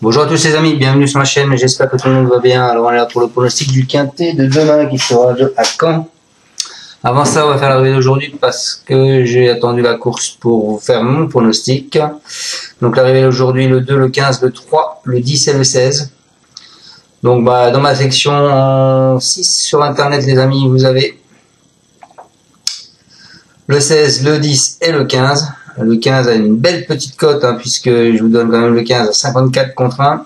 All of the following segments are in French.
Bonjour à tous les amis, bienvenue sur ma chaîne, j'espère que tout le monde va bien. Alors on est là pour le pronostic du quintet de demain qui sera à Caen. Avant ça, on va faire l'arrivée d'aujourd'hui parce que j'ai attendu la course pour vous faire mon pronostic. Donc l'arrivée d'aujourd'hui, le 2, le 15, le 3, le 10 et le 16. Donc dans ma section 6 sur internet les amis, vous avez le 16, le 10 et le 15. Le 15 a une belle petite cote, hein, puisque je vous donne quand même le 15 à 54 contre 1.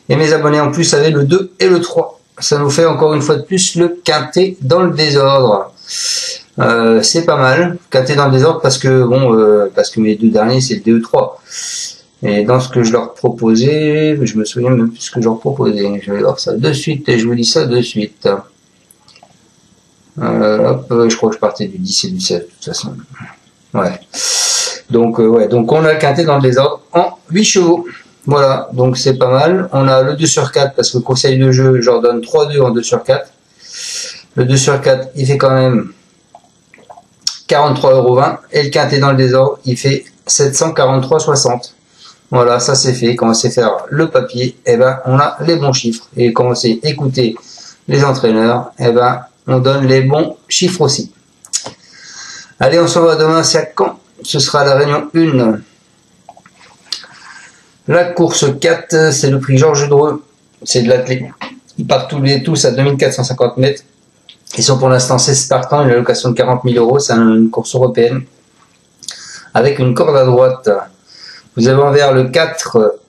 Et mes abonnés en plus avaient le 2 et le 3. Ça nous fait encore une fois de plus le quintet dans le désordre. C'est pas mal, quintet dans le désordre, parce que parce que mes deux derniers c'est le 2 et 3. Et dans ce que je leur proposais, je me souviens même plus ce que je leur proposais. Je vais voir ça de suite et je vous dis ça de suite. Hop, je crois que je partais du 10 et du 16 de toute façon. Ouais. Donc donc on a le quintet dans le désordre en 8 chevaux. Voilà, donc c'est pas mal. On a le 2 sur 4 parce que conseil de jeu, je leur donne 3-2 en 2 sur 4. Le 2 sur 4, il fait quand même 43,20 € et le quintet dans le désordre, il fait 743,60. Voilà, ça c'est fait. Quand on sait faire le papier, on a les bons chiffres. Et quand on sait écouter les entraîneurs, on donne les bons chiffres aussi. Allez, on se revoit demain, c'est à Caen. Ce sera la réunion 1. La course 4, c'est le prix Georges Dreux. C'est de l'athlète. Ils partent tous à 2450 mètres. Ils sont pour l'instant 16 partants, une allocation de 40 000 €. C'est une course européenne. Avec une corde à droite. Vous avez envers le 4,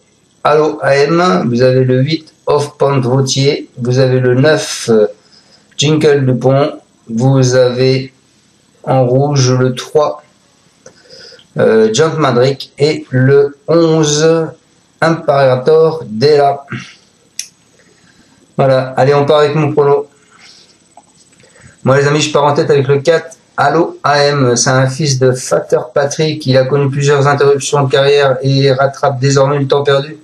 Allo AM. Vous avez le 8, Off Pente Vautier. Vous avez le 9, Jingle Dupont. Vous avez en rouge le 3, Jump Madrick, et le 11, Imperator Della. Voilà, allez, on part avec mon prono. Moi les amis, je pars en tête avec le 4, Allo AM. C'est un fils de Fater Patrick. Il a connu plusieurs interruptions de carrière et rattrape désormais le temps perdu.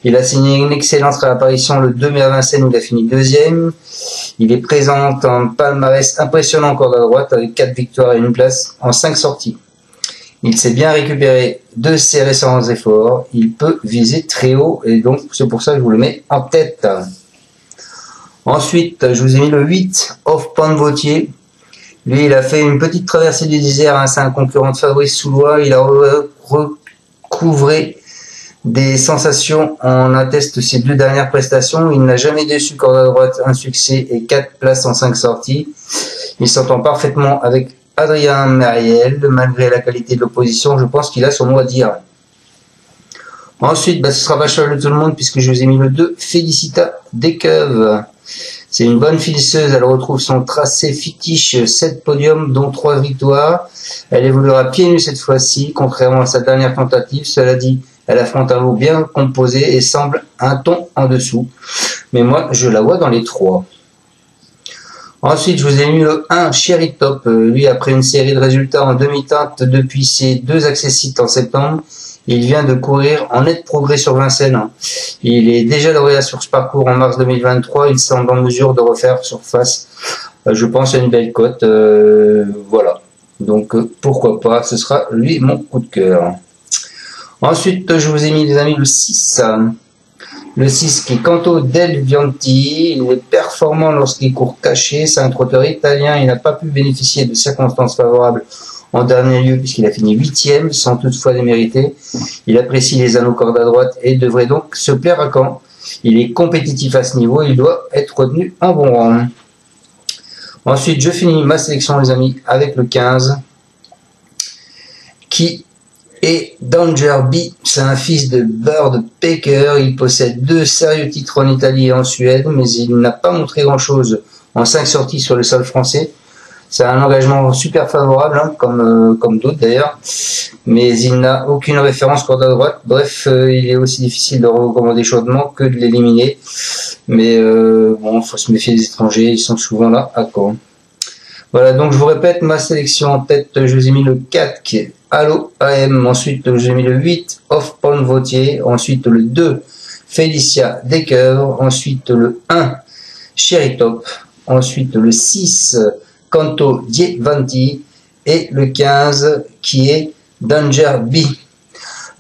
Il a signé une excellente réapparition le 2 mai à Vincennes où il a fini 2e. Il est présent en palmarès impressionnant encore à droite avec 4 victoires et une place en 5 sorties. Il s'est bien récupéré de ses récents efforts. Il peut viser très haut et donc c'est pour ça que je vous le mets en tête. Ensuite, je vous ai mis le 8, Off Pente Vautier. Lui, il a fait une petite traversée du désert. Hein, c'est un concurrent de Fabrice Soulois. Il a recouvré des sensations, on atteste ses 2 dernières prestations. Il n'a jamais déçu, corde à droite, un succès et 4 places en 5 sorties. Il s'entend parfaitement avec Adrien Mariel, malgré la qualité de l'opposition. Je pense qu'il a son mot à dire. Ensuite, ce sera pas cheval de tout le monde puisque je vous ai mis le 2, Félicita Desqueuves. C'est une bonne filisseuse, elle retrouve son tracé fictiche, 7 podiums dont 3 victoires. Elle évoluera pieds nus cette fois-ci, contrairement à sa dernière tentative. Cela dit, elle affronte un lot bien composé et semble un ton en dessous. Mais moi, je la vois dans les 3. Ensuite, je vous ai mis le 1, Cherry Top. Lui, après une série de résultats en demi-teinte depuis ses 2 accessites en septembre, il vient de courir en net progrès sur Vincennes. Il est déjà lauréat sur ce parcours en mars 2023. Il semble en mesure de refaire surface. Je pense à une belle cote. Voilà. Donc, pourquoi pas. Ce sera lui mon coup de cœur. Ensuite, je vous ai mis les amis le 6. Le 6 qui est Canto del Vianti. Il est performant lorsqu'il court caché. C'est un trotteur italien. Il n'a pas pu bénéficier de circonstances favorables en dernier lieu puisqu'il a fini 8e sans toutefois démériter. Il apprécie les anneaux cordes à droite et devrait donc se plaire à Caen. Il est compétitif à ce niveau. Il doit être retenu en bon rang. Ensuite, je finis ma sélection les amis avec le 15 qui et Danger B, c'est un fils de Bird Baker. Il possède 2 sérieux titres en Italie et en Suède, mais il n'a pas montré grand-chose en 5 sorties sur le sol français. C'est un engagement super favorable, hein, comme d'autres d'ailleurs, mais il n'a aucune référence corde à droite. Bref, il est aussi difficile de recommander chaudement que de l'éliminer. Mais bon, faut se méfier des étrangers, ils sont souvent là à Caen. Voilà, donc je vous répète ma sélection en tête. Je vous ai mis le 4 qui est Allo AM, ensuite je vous ai mis le 8 Off Pente Vautier, ensuite le 2 Félicia Desqueuves, ensuite le 1 Cherry Top, ensuite le 6 Canto Divanti et le 15 qui est Danger B.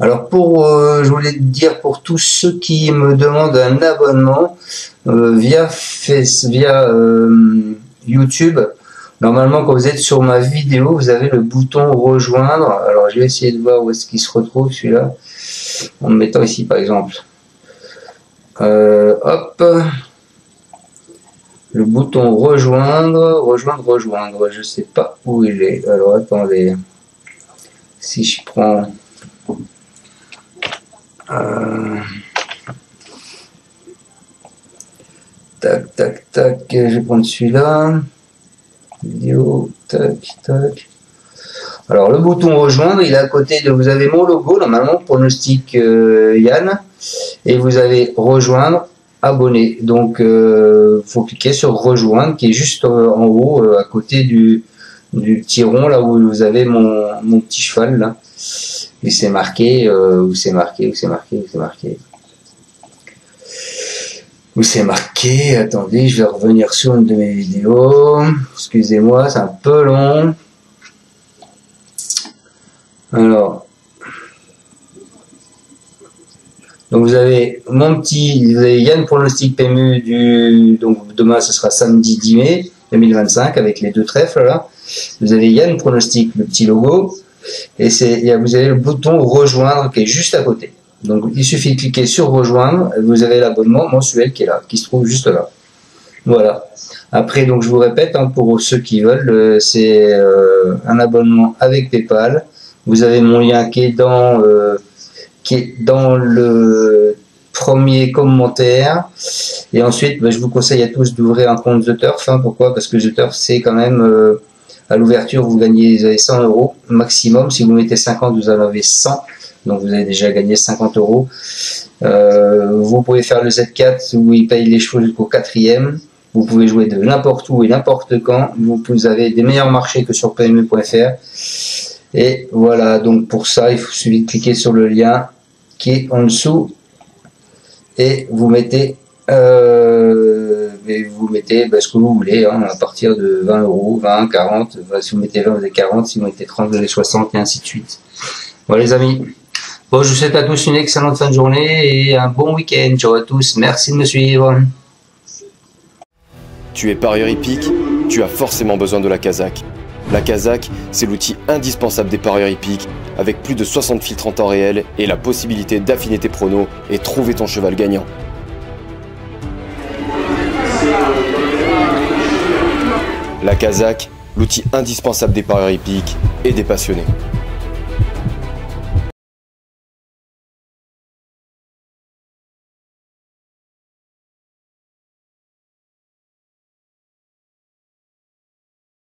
Alors je voulais te dire pour tous ceux qui me demandent un abonnement via YouTube, normalement quand vous êtes sur ma vidéo, vous avez le bouton rejoindre. Alors je vais essayer de voir où est-ce qu'il se retrouve celui-là, en me mettant ici par exemple. Hop, le bouton rejoindre, je sais pas où il est. Alors attendez, si je prends tac tac tac, je vais prendre celui-là, vidéo, tac tac. Alors le bouton rejoindre, il est à côté de, vous avez mon logo normalement, pronostic Yann, et vous avez rejoindre, abonner. Donc faut cliquer sur rejoindre qui est juste en haut à côté du petit rond là où vous avez mon petit cheval là. Et c'est marqué, où c'est marqué, attendez, je vais revenir sur une de mes vidéos, excusez-moi, c'est un peu long. Alors, donc vous avez vous avez Yann Pronostic PMU donc demain ce sera samedi 10 mai 2025 avec les deux trèfles là. Vous avez Yann Pronostic, le petit logo. Et vous avez le bouton rejoindre qui est juste à côté. Donc il suffit de cliquer sur rejoindre, vous avez l'abonnement mensuel qui est là, qui se trouve juste là. Voilà. Après donc je vous répète, hein, pour ceux qui veulent, c'est un abonnement avec PayPal. Vous avez mon lien qui est dans le premier commentaire. Et ensuite, je vous conseille à tous d'ouvrir un compte The Turf. Hein, pourquoi? Parce que The Turf c'est quand même à l'ouverture, vous avez 100 € maximum. Si vous mettez 50, vous en avez 100. Donc, vous avez déjà gagné 50 €. Vous pouvez faire le Z4 où il paye les chevaux jusqu'au 4e. Vous pouvez jouer de n'importe où et n'importe quand. Vous avez des meilleurs marchés que sur PMU.fr. Et voilà, donc pour ça, il suffit de cliquer sur le lien qui est en dessous. Et vous mettez ce que vous voulez, hein, à partir de 20 €, 20, 40, si vous mettez 20, vous avez 40, si vous mettez 30, vous avez 60, et ainsi de suite. Voilà les amis. Bon, je vous souhaite à tous une excellente fin de journée et un bon week-end. Ciao à tous, merci de me suivre. Tu es parieur hippique, tu as forcément besoin de la Kazakh. La Kazakh, c'est l'outil indispensable des parieurs hippiques, avec plus de 60 filtres en temps réel et la possibilité d'affiner tes pronos et trouver ton cheval gagnant. La Kazakh, l'outil indispensable des parieurs hippiques et des passionnés.